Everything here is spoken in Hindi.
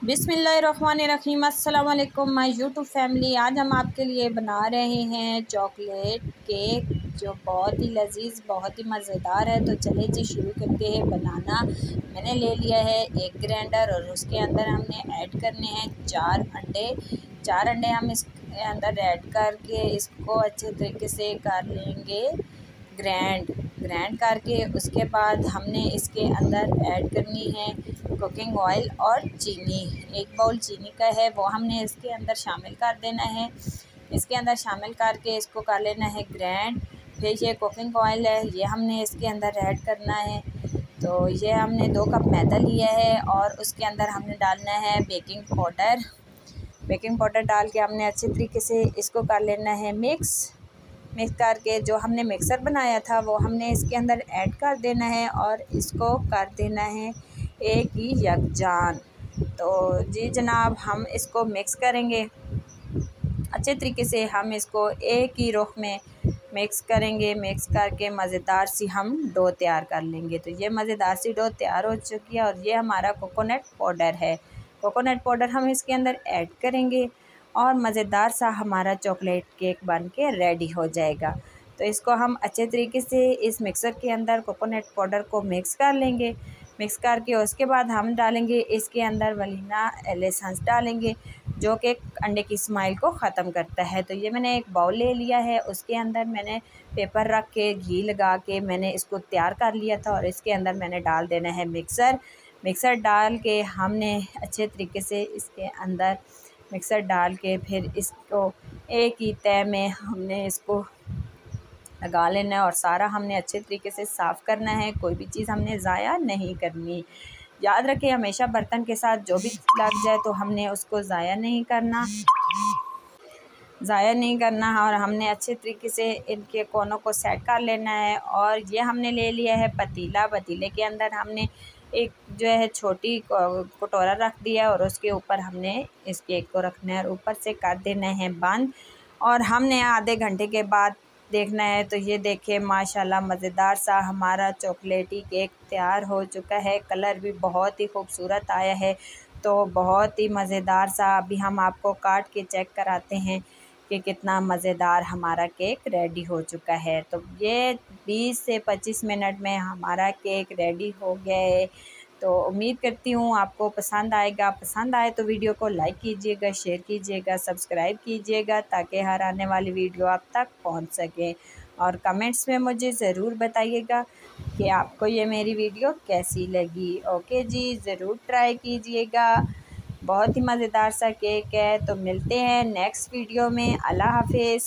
बिस्मिल्लाहिर्रहमानिर्रहीम। अस्सलाम वालेकुम माय यूट्यूब फैमिली। आज हम आपके लिए बना रहे हैं चॉकलेट केक जो बहुत ही लजीज बहुत ही मज़ेदार है। तो चले जी शुरू करते हैं बनाना। मैंने ले लिया है एक ग्राइंडर और उसके अंदर हमने ऐड करने हैं 4 अंडे हम इसके अंदर ऐड करके इसको अच्छे तरीके से कर लेंगे ग्रैंड करके। उसके बाद हमने इसके अंदर ऐड करनी है कुकिंग ऑयल और चीनी। 1 बाउल चीनी का है वो हमने इसके अंदर शामिल कर देना है। इसके अंदर शामिल करके इसको कर लेना है ग्रैंड। फिर ये कुकिंग ऑयल है ये हमने इसके अंदर ऐड करना है। तो ये हमने 2 कप मैदा लिया है और उसके अंदर हमने डालना है बेकिंग पाउडर डाल के हमने अच्छे तरीके से इसको कर लेना है मिक्स करके। जो हमने मिक्सर बनाया था वो हमने इसके अंदर ऐड कर देना है और इसको कर देना है एक ही यकजान। तो जी जनाब हम इसको मिक्स करेंगे अच्छे तरीके से। हम इसको एक ही रुख में मिक्स करेंगे। मिक्स करके मज़ेदार सी हम डो तैयार कर लेंगे। तो ये मज़ेदार सी डो तैयार हो चुकी है और ये हमारा कोकोनट पाउडर है। कोकोनट पाउडर हम इसके अंदर ऐड करेंगे और मज़ेदार सा हमारा चॉकलेट केक बन के रेडी हो जाएगा। तो इसको हम अच्छे तरीके से इस मिक्सर के अंदर कोकोनट पाउडर को मिक्स कर लेंगे। मिक्स करके उसके बाद हम डालेंगे इसके अंदर वनीला एसेंस डालेंगे जो कि अंडे की स्माइल को ख़त्म करता है। तो ये मैंने एक बाउल ले लिया है उसके अंदर मैंने पेपर रख के घी लगा के मैंने इसको तैयार कर लिया था और इसके अंदर मैंने डाल देना है मिक्सर डाल के हमने अच्छे तरीके से इसके अंदर मिक्सर डाल के फिर इसको एक ही तय में हमने इसको लगा लेना है और सारा हमने अच्छे तरीके से साफ़ करना है। कोई भी चीज़ हमने ज़ाया नहीं करनी। याद रखें हमेशा बर्तन के साथ जो भी लग जाए तो हमने उसको ज़ाया नहीं करना और हमने अच्छे तरीके से इनके कोनों को सेट कर लेना है। और ये हमने ले लिया है पतीले के अंदर हमने एक जो है छोटी कटोरा रख दिया और उसके ऊपर हमने इस केक को रखना है और ऊपर से कर देना है बंद। और हमने आधे घंटे के बाद देखना है। तो ये देखिए माशाल्लाह मज़ेदार सा हमारा चॉकलेटी केक तैयार हो चुका है। कलर भी बहुत ही खूबसूरत आया है। तो बहुत ही मज़ेदार सा अभी हम आपको काट के चेक कराते हैं कि कितना मज़ेदार हमारा केक रेडी हो चुका है। तो ये 20 से 25 मिनट में हमारा केक रेडी हो गया है। तो उम्मीद करती हूँ आपको पसंद आएगा। पसंद आए तो वीडियो को लाइक कीजिएगा, शेयर कीजिएगा, सब्सक्राइब कीजिएगा ताकि हर आने वाली वीडियो आप तक पहुँच सके। और कमेंट्स में मुझे ज़रूर बताइएगा कि आपको ये मेरी वीडियो कैसी लगी। ओके जी, ज़रूर ट्राई कीजिएगा। बहुत ही मज़ेदार सा केक है। तो मिलते हैं नेक्स्ट वीडियो में। अल्लाह हाफिज़।